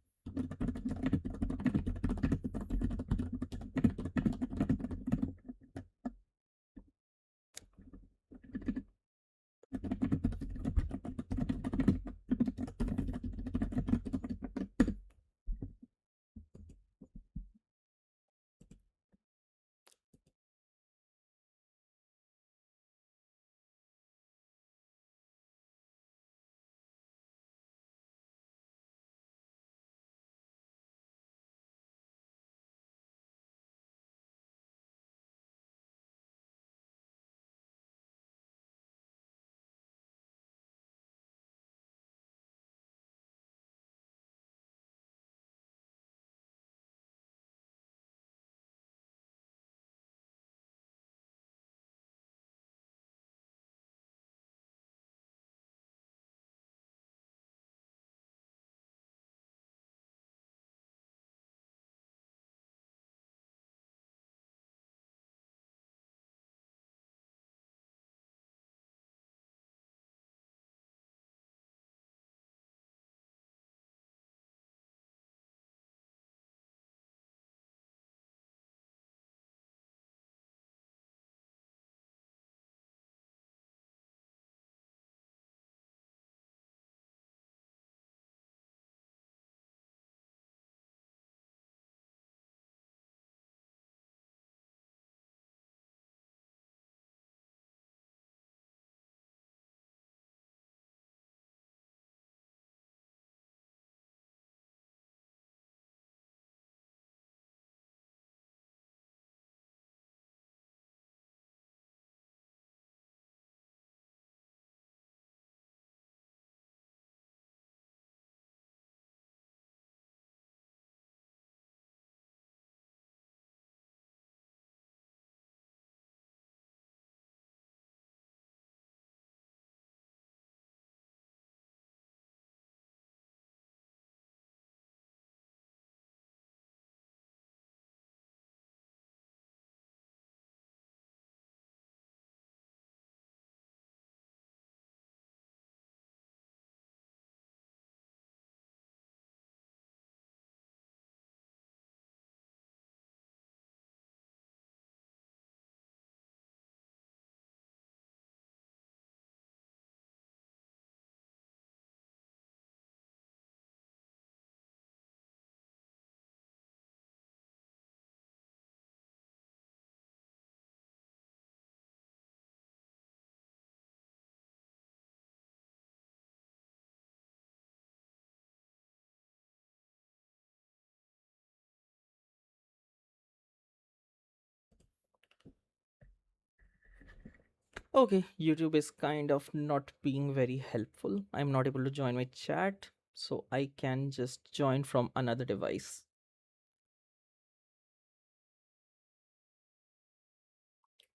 Okay, YouTube is kind of not being very helpful. I'm not able to join my chat, so I can just join from another device.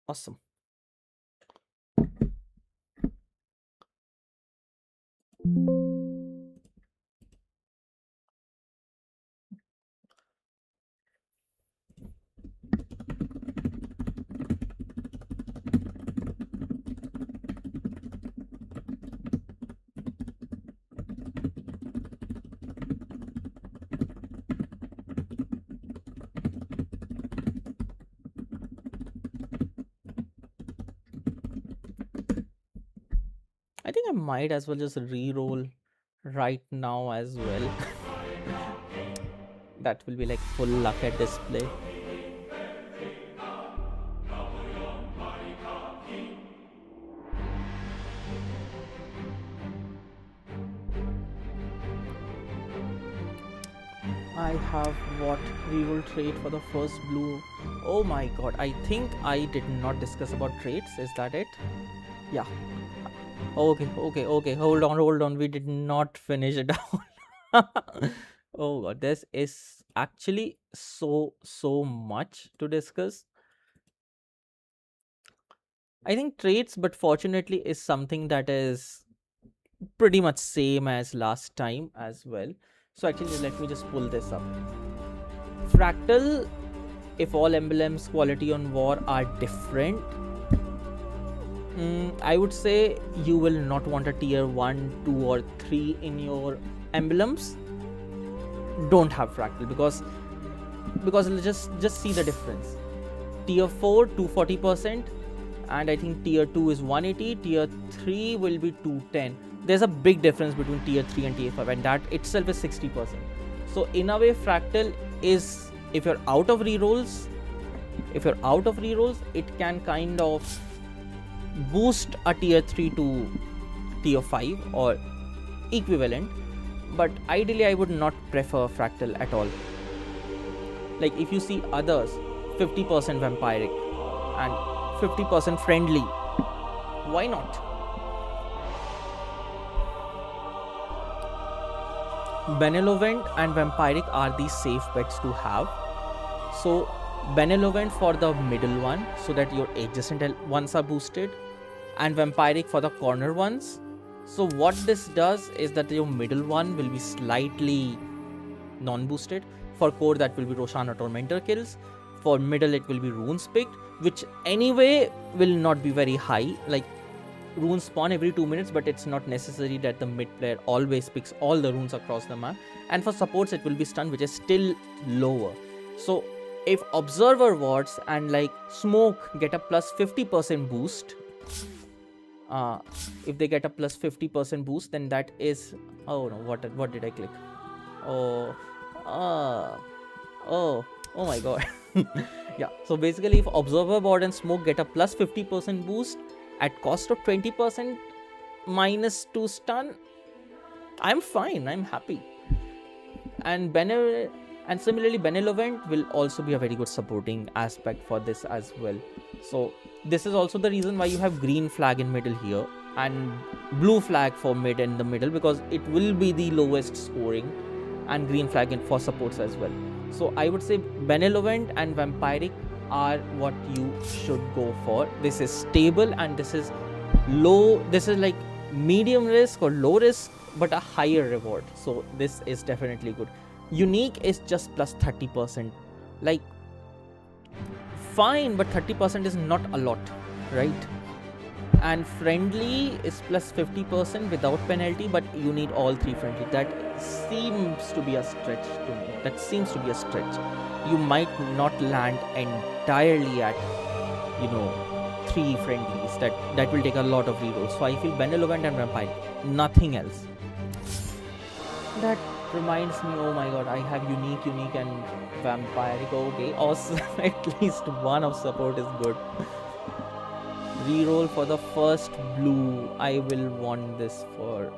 Awesome. think I might as well just re-roll right now as well. That will be like full luck at display. I have what reroll trait for the first blue. Oh my god, I think I did not discuss about traits. Is that it? Yeah. Okay. Hold on. We did not finish it out. Oh god, this is actually so much to discuss. I think traits, but fortunately, is something that is pretty much same as last time as well. So actually, let me just pull this up. Fractal, if all emblems quality on war are different, I would say you will not want a tier 1, 2 or 3 in your emblems. Don't have fractal because just see the difference. Tier 4 240%, and I think tier 2 is 180, tier 3 will be 210. There's a big difference between tier 3 and tier 5, and that itself is 60%. So in a way, fractal is, if you're out of rerolls, it can kind of boost a tier 3 to tier 5 or equivalent, but ideally I would not prefer fractal at all. Like if you see others, 50% vampiric and 50% friendly, why not? Benevolent and vampiric are the safe bets to have. So benevolent for the middle one, so that your adjacent ones are boosted, and vampiric for the corner ones. So what this does is that your middle one will be slightly non-boosted. For core, that will be Roshan or Tormentor kills. For middle, it will be runes picked, which anyway will not be very high. Like runes spawn every 2 minutes, but it's not necessary that the mid player always picks all the runes across the map. And for supports, it will be stun, which is still lower. So if observer wards and like smoke get a plus 50% boost, if they get a plus 50% boost, then that is, oh no, what did I click? Oh my god. Yeah, so basically if observer ward and smoke get a plus 50% boost at cost of 20% minus 2 stun, I'm fine, I'm happy. And similarly benevolent will also be a very good supporting aspect for this as well. So this is also the reason why you have green flag in middle here and blue flag for mid in the middle, because it will be the lowest scoring, and green flag for supports as well. So I would say benevolent and vampiric are what you should go for. This is stable and this is low, this is like medium risk or low risk but a higher reward. So this is definitely good. Unique is just plus 30%. Like fine, but 30% is not a lot, right? And friendly is plus 50% without penalty, but you need all 3 friendly. That seems to be a stretch to me. You might not land entirely at 3 friendlies. That will take a lot of rerolls. So I feel benevolent and vampire, nothing else. That reminds me, oh my god, I have unique and vampiric. Okay, awesome. At least one of support is good. Reroll for the first blue. I will want this for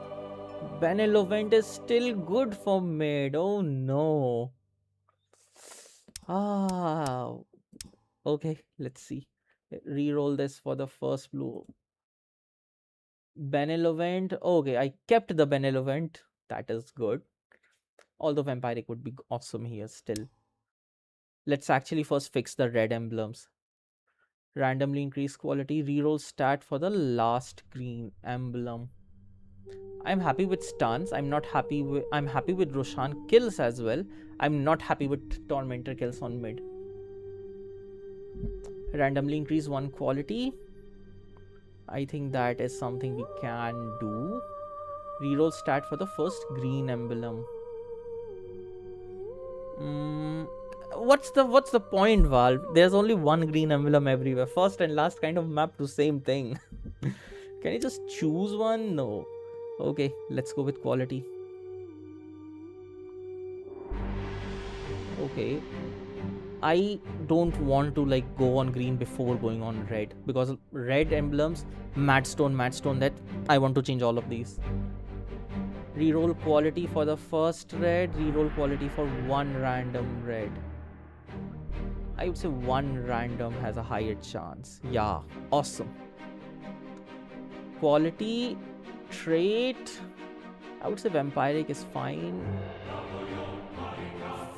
benevolent is still good for mid. Oh no. Okay, let's see. Reroll this for the first blue. Benevolent. Okay, I kept the benevolent. That is good. Although vampiric would be awesome here still. Let's actually first fix the red emblems. Randomly increase quality. Reroll stat for the last green emblem. I'm happy with stuns. I'm happy with Roshan kills as well. I'm not happy with Tormentor kills on mid. Randomly increase 1 quality. I think that is something we can do. Reroll stat for the first green emblem. What's the point, Valve? There's only one green emblem everywhere. First and last kind of map to same thing. Can you just choose one? No. Okay, let's go with quality. Okay. I don't want to like go on green before going on red, because red emblems, matte stone, that I want to change all of these. Reroll quality for the first red, reroll quality for one random red. I would say one random has a higher chance. Yeah, awesome. Quality trait, I would say vampiric is fine.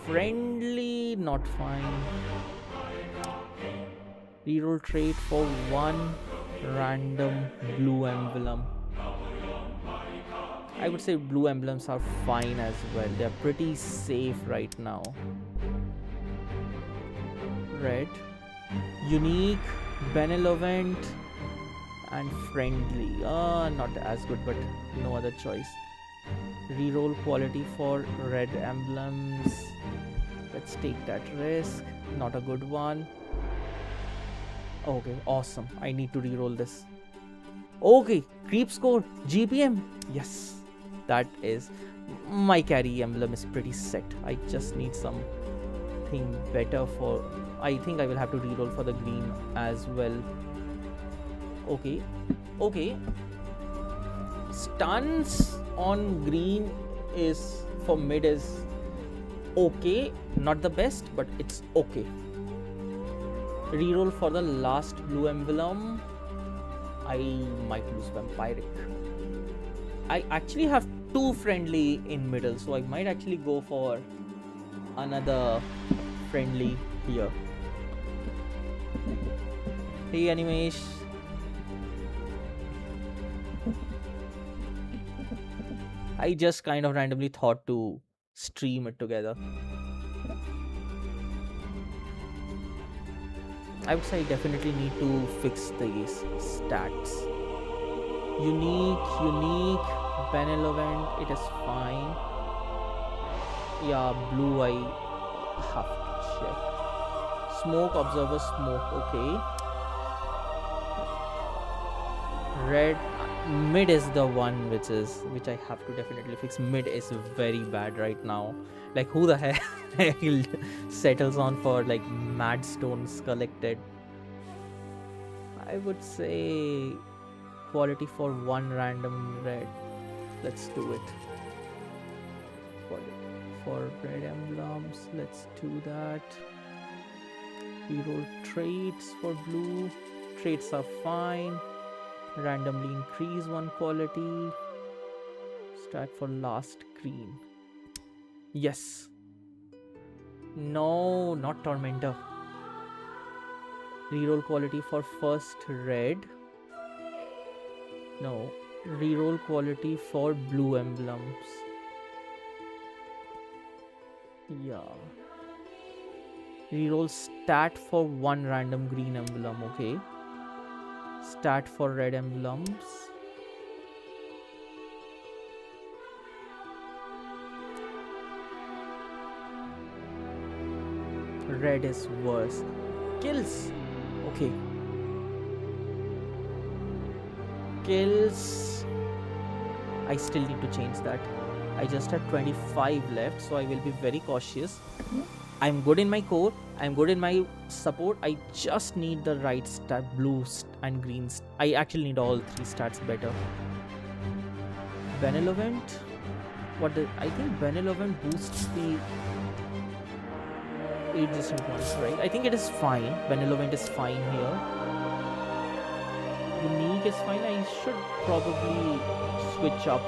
Friendly, not fine. Reroll trait for one random blue emblem. I would say blue emblems are fine as well. They're pretty safe right now. Red, unique, benevolent, and friendly. Not as good, but no other choice. Reroll quality for red emblems. Let's take that risk. Not a good one. Okay, awesome. I need to reroll this. Okay, creep score, GPM. Yes, that is. My carry emblem is pretty set. I just need something better for. I think I will have to reroll for the green as well. Okay, okay. Stuns on green is for mid is okay, not the best, but it's okay. Reroll for the last blue emblem. I might lose vampiric. I actually have two friendly in middle, so I might actually go for another friendly here. Hey Animesh. I just kind of randomly thought to stream it together. I would say I definitely need to fix these stats. Unique, benevolent, it is fine. Yeah, blue I have to check. Smoke, observer, smoke, okay. Red, mid is the one which I have to definitely fix. Mid is very bad right now. Like who the hell settles on for like mad stones collected? I would say quality for one random red. Let's do it. For red emblems, let's do that. Reroll traits for blue. Traits are fine. Randomly increase one quality. Stat for last green. Yes. No, not Tormentor. Reroll quality for first red. No. Reroll quality for blue emblems. Yeah. Reroll stat for one random green emblem, okay. Stat for red emblems. Red is worse. Kills. Okay. Kills. I still need to change that. I just have 25 left, so I will be very cautious. I'm good in my core. I'm good in my support. I just need the right stat, blue and green. I actually need all three stats better. Benevolent. I think benevolent boosts the 8 distant ones, right? I think it is fine. Benevolent is fine here. Unique is fine. I should probably switch up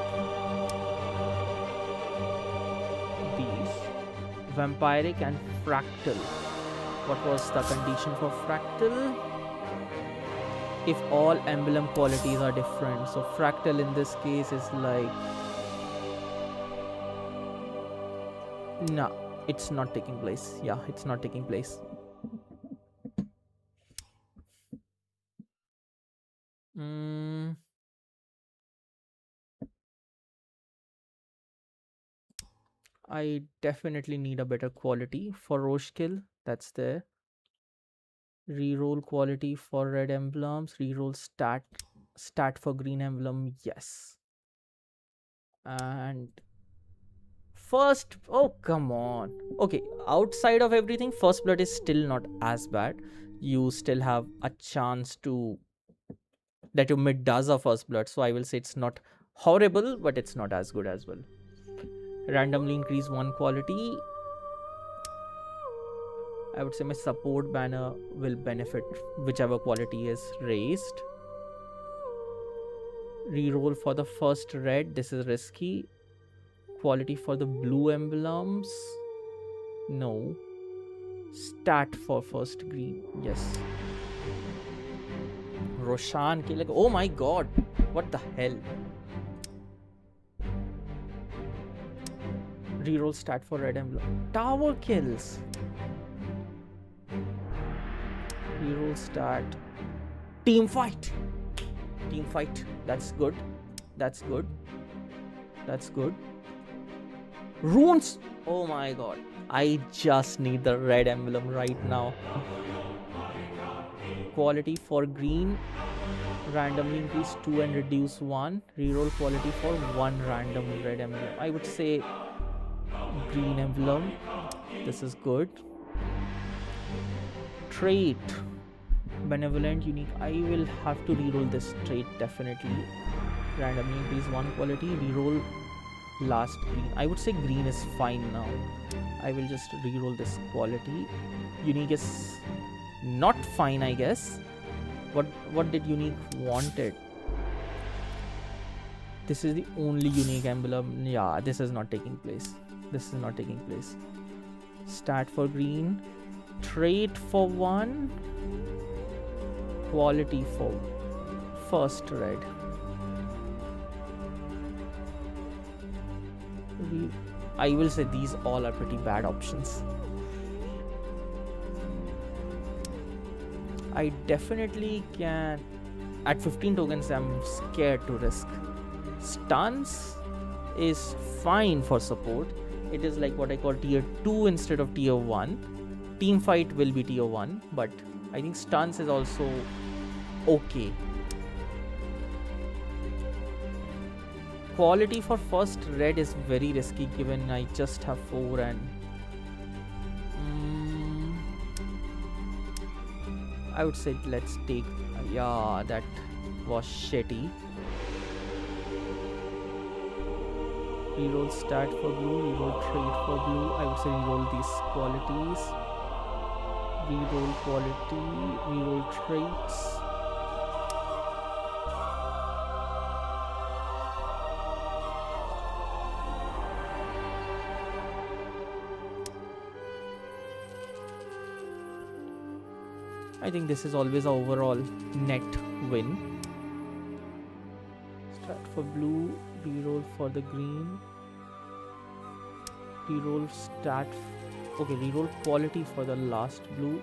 these. Vampiric and fractal. What was the condition for fractal? If all emblem qualities are different. So fractal in this case is like... No, it's not taking place. Yeah, it's not taking place. I definitely need a better quality for Roche kill. That's there. Reroll quality for red emblems. Reroll stat Stat for green emblem, yes. And first, oh come on. Okay, outside of everything, first blood is still not as bad. You still have a chance to that your mid does a first blood, so I will say it's not horrible, but it's not as good as well. Randomly increase one quality. I would say my support banner will benefit whichever quality is raised. Reroll for the first red, this is risky. Quality for the blue emblems, no. Stat for first green, yes. Roshan kill, like, oh my god, what the hell. Reroll stat for red emblem. Tower kills. Reroll stat. Team fight. Team fight. That's good. That's good. That's good. Runes. Oh my god. I just need the red emblem right now. Quality for green. Randomly increase 2 and reduce 1. Reroll quality for 1 random red emblem. I would say green emblem. This is good. Trait. Benevolent, unique. I will have to reroll this trait definitely. Randomly increase 1 quality. Reroll last green. I would say green is fine now. I will just reroll this quality. Unique is not fine, I guess. What did unique wanted? This is the only unique emblem. Yeah, this is not taking place. This is not taking place. Stat for green. Trait for 1. Quality for first red. I will say these all are pretty bad options. I definitely can. At 15 tokens, I'm scared to risk. Stuns is fine for support. It is like what I call tier 2 instead of tier 1. Team fight will be tier 1, but I think stuns is also okay. Quality for first red is very risky given I just have 4 and I would say let's take, yeah, that was shitty. Reroll stat for blue, reroll trait for blue. I would say reroll these qualities. Reroll quality, reroll traits. I think this is always our overall net win. Start for blue, reroll for the green. Reroll stat. Okay, reroll quality for the last blue.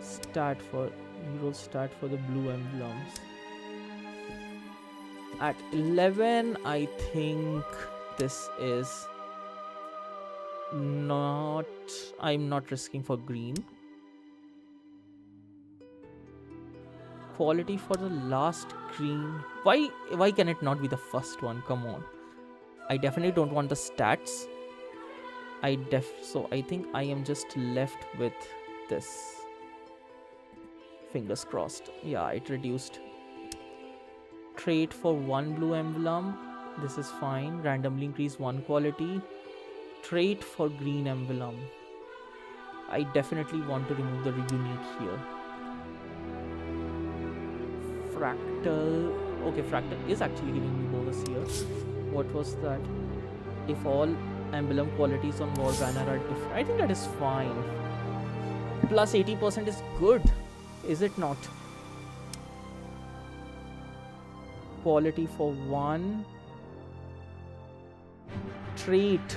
Stat for reroll stat for the blue emblems. At 11, I think this is not. I'm not risking for green. Quality for the last green. Why can it not be the first one? Come on. I definitely don't want the stats. So I think I am just left with this. Fingers crossed. Yeah, it reduced. Trait for 1 blue emblem. This is fine. Randomly increase 1 quality. Trait for green emblem. I definitely want to remove the unique here. Fractal. Okay, fractal is actually giving me bonus here. What was that? If all emblem qualities on war banner are different, I think that is fine. Plus 80% is good, is it not? Quality for 1. Trait.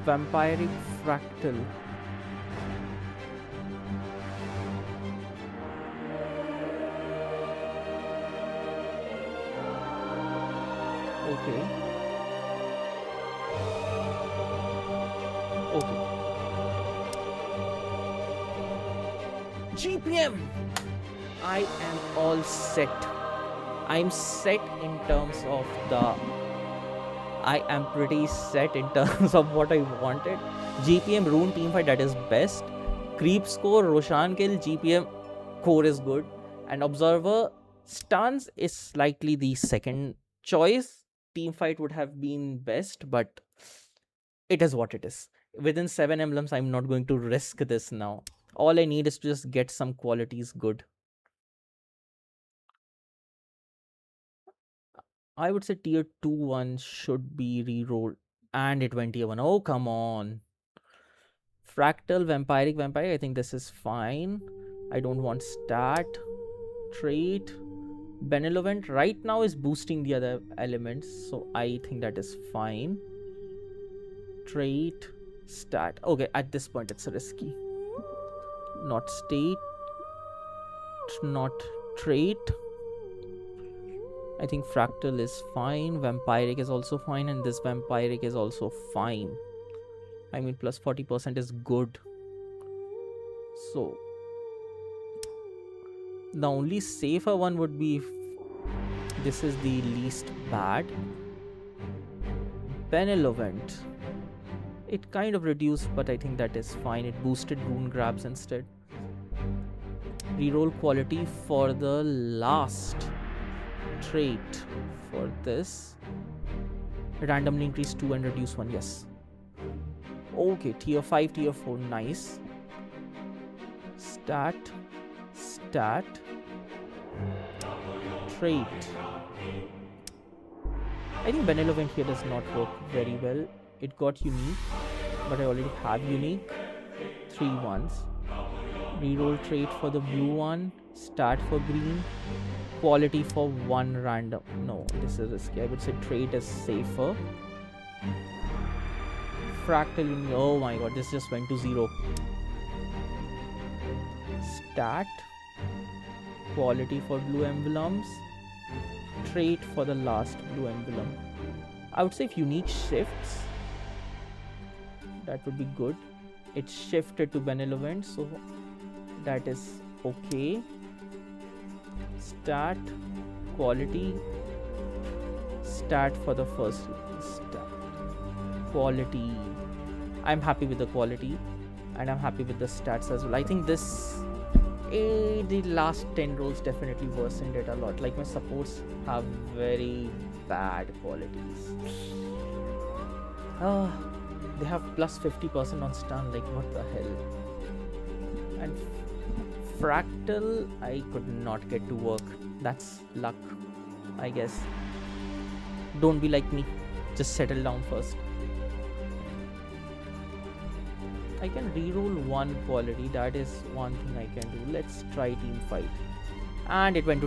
Vampiric fractal. Okay. Okay. GPM. I am all set. I'm set in terms of the... I am pretty set in terms of what I wanted. GPM Rune teamfight, that is best. Creep score, Roshan kill, GPM core is good. And Observer stuns is slightly the second choice. Teamfight would have been best, but it is what it is. Within 7 emblems, I'm not going to risk this now. All I need is to just get some qualities good. I would say tier 2 one should be rerolled, and it went tier 1. Oh, come on. Fractal, Vampiric, I think this is fine. I don't want stat. Trait. Benevolent right now is boosting the other elements, so I think that is fine. Trait. Stat. Okay, at this point it's risky. Not state. Not trait. I think Fractal is fine. Vampiric is also fine, and this Vampiric is also fine. I mean, plus 40% is good. So the only safer one would be if this is the least bad. Benevolent. It kind of reduced, but I think that is fine. It boosted rune grabs instead. Reroll quality for the last trait for this. Randomly increase 2 and reduce 1. Yes. Okay, tier 5, tier 4. Nice. Stat. Trait. I think Benevolent here does not work very well. It got unique, but I already have unique. 3 ones. Reroll trait for the blue one. Stat for green. Quality for 1 random. No, this is risky. I would say trait is safer. Fractal. Oh my god, this just went to 0. Stat. Quality for blue emblems. Trait for the last blue emblem. I would say if unique shifts, that would be good. It shifted to Benevolent, so that is okay. Stat. Quality. Stat for the first stat. Quality. I'm happy with the quality, and I'm happy with the stats as well. I think this the last 10 rolls definitely worsened it a lot. Like, my supports have very bad qualities. They have plus 50% on stun. Like, what the hell? And Fractal, I could not get to work. That's luck, I guess. Don't be like me. Just settle down first. I can reroll 1 quality. That is one thing I can do. Let's try team fight. And it went to team